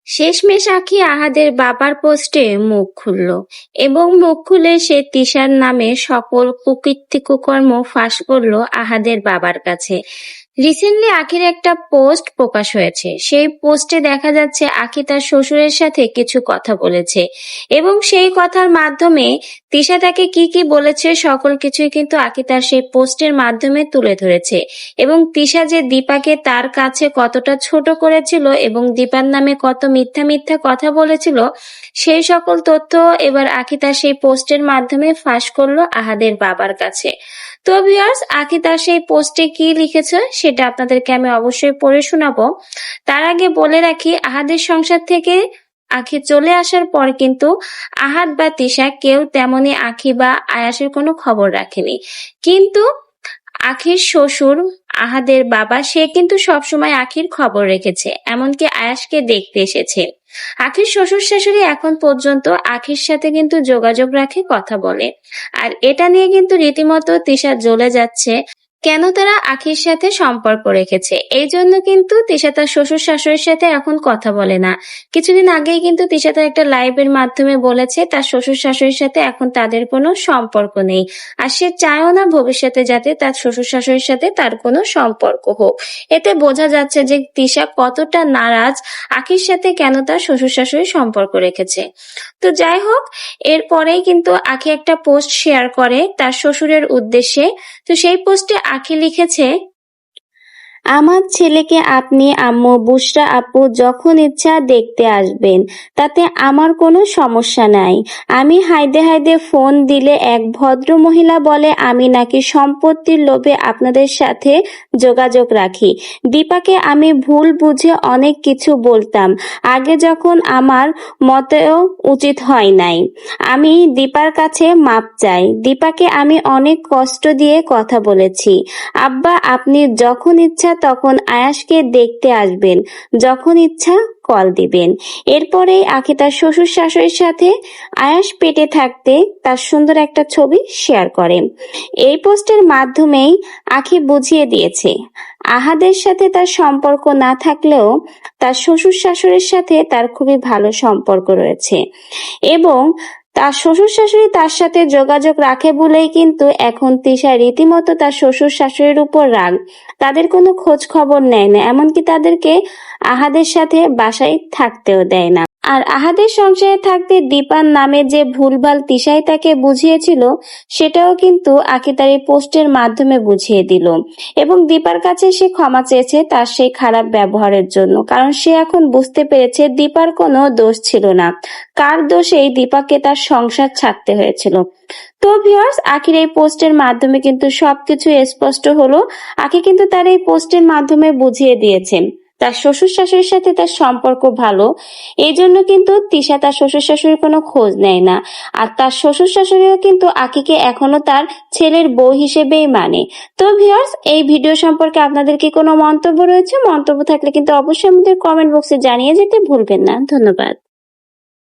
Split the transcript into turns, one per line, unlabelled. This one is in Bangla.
শেষমেশ আঁখি আহাদের বাবার পোস্টে মুখ খুলল এবং মুখ খুলে সে তিশার নামে সকল কুকীর্তি কুকর্ম ফাঁস করলো আহাদের বাবার কাছে। রিসেন্টলি আঁখির একটা পোস্ট প্রকাশ হয়েছে। সেই পোস্টে দেখা যাচ্ছে আঁখি তার শ্বশুরের সাথে কিছু কথা বলেছে এবং সেই কথার মাধ্যমে তিশা তাকে কি কি বলেছে সকল কিছুই কিন্তু আঁখি তার সেই পোস্টের মাধ্যমে তুলে ধরেছে এবং তিশা যে দীপাকে তার কাছে কতটা ছোট করেছিল এবং দীপার নামে কত মিথ্যা মিথ্যা কথা বলেছিল সেই সকল তথ্য এবার আঁখি তার সেই পোস্টের মাধ্যমে ফাঁস করলো আহাদের বাবার কাছে। তো ভিউয়ার্স, আঁখি তার সেই পোস্টে কি লিখেছে সেটা আপনাদেরকে আমি অবশ্যই পড়ে শোনাবো। তার আগে বলে রাখি, আহাদের সংসার থেকে আঁখি চলে আসার পর কিন্তু আহাদ বা তিশা কেউ তেমনি আঁখি বা আয়াসের কোনো খবর রাখেনি, কিন্তু আখির শ্বশুর আহাদের বাবা সে কিন্তু সবসময় আখির খবর রেখেছে, এমনকি আয়াসকে দেখতে এসেছে। আখির শ্বশুর শাশুড়ি এখন পর্যন্ত আখির সাথে কিন্তু যোগাযোগ রাখে, কথা বলে। আর এটা নিয়ে কিন্তু রীতিমতো তিশা জ্বলে যাচ্ছে, কেন তারা আখির সাথে সম্পর্ক রেখেছে। এই জন্য কিন্তু তিশা তার শ্বশুর শাশুড়ির সাথে এখন কথা বলে না। কিছুদিন আগেই কিন্তু তিশা তার একটা লাইভের মাধ্যমে বলেছে তার শ্বশুর শাশুড়ির সাথে এখন তাদের কোনো সম্পর্ক নেই, আর সে চায়ও না ভবিষ্যতে যাতে তার শ্বশুর শাশুড়ির সাথে তার কোনো সম্পর্ক হোক। এতে বোঝা যাচ্ছে যে তিশা কতটা নারাজ আখির সাথে কেন তার শ্বশুর শাশুড়ি সম্পর্ক রেখেছে। তো যাই হোক, এরপরেই কিন্তু আখি একটা পোস্ট শেয়ার করে তার শ্বশুরের উদ্দেশ্যে। তো সেই পোস্টে আখি লিখেছে, আমার ছেলেকে আপনি আম্মু বুশরা আপু যখন ইচ্ছা দেখতে আসবেন, তাতে আমার কোনো সমস্যা নাই। আমি হায়দে হায়দে ফোন দিলে এক ভদ্র মহিলা বলে আমি নাকি সম্পত্তির লোভে আপনাদের সাথে যোগাযোগ রাখি। দীপাকে আমি ভুল বুঝে অনেক কিছু বলতাম আগে, যখন আমার মতেও উচিত হয় নাই। আমি দীপার কাছে মাপ চাই। দীপাকে আমি অনেক কষ্ট দিয়ে কথা বলেছি। আব্বা আপনি যখন ইচ্ছা তখন আয়াসকে দেখতে আসবেন, যখন ইচ্ছা কল দিবেন। এরপরেই আখি তার শ্বশুর শাশুড়ির সাথে আয়াস পেটে থাকতে তার সুন্দর একটা ছবি শেয়ার করে। এই পোস্টের মাধ্যমেই আখি বুঝিয়ে দিয়েছে আহাদের সাথে তার সম্পর্ক না থাকলেও তার শ্বশুর শাশুড়ির সাথে তার খুবই ভালো সম্পর্ক রয়েছে এবং তার শ্বশুর শাশুড়ি তার সাথে যোগাযোগ রাখে বলেই কিন্তু এখন তিশা রীতিমতো তার শ্বশুর শাশুড়ির উপর রাগ। তাদের কোনো খোঁজ খবর নেয় না, এমনকি তাদেরকে আহাদের সাথে বাসায় থাকতেও দেয় না। আর আহাদের সংসারে থাকতে দীপার নামে যে ভুলভাল তিশাই তাকে বুঝিয়েছিল সেটাও কিন্তু আখি তার এই পোস্টের মাধ্যমে বুঝিয়ে দিল এবং দীপার কাছে সে ক্ষমা চেয়েছে তার সেই খারাপ ব্যবহারের জন্য, কারণ সে এখন বুঝতে পেরেছে দীপার কোনো দোষ ছিল না, কার দোষেই দীপাকে তার সংসার ছাড়তে হয়েছিল। তো ভিউয়ার্স, আখির এই পোস্টের মাধ্যমে কিন্তু সবকিছু স্পষ্ট হলো। আখি কিন্তু তার এই পোস্টের মাধ্যমে বুঝিয়ে দিয়েছেন তার শ্বশুর শাশুড়ির সাথে তার সম্পর্ক ভালো, এই জন্য কিন্তু তিশা তার শ্বশুর শাশুড়ির কোনো খোঁজ নেয় না। আর তার শ্বশুর শাশুড়িও কিন্তু আখিকে এখনো তার ছেলের বউ হিসেবেই মানে। তো ভিউয়ার্স, এই ভিডিও সম্পর্কে আপনাদের কি কোনো মন্তব্য রয়েছে? মন্তব্য থাকলে কিন্তু অবশ্যই আমাদের কমেন্ট বক্সে জানিয়ে যেতে ভুলবেন না। ধন্যবাদ।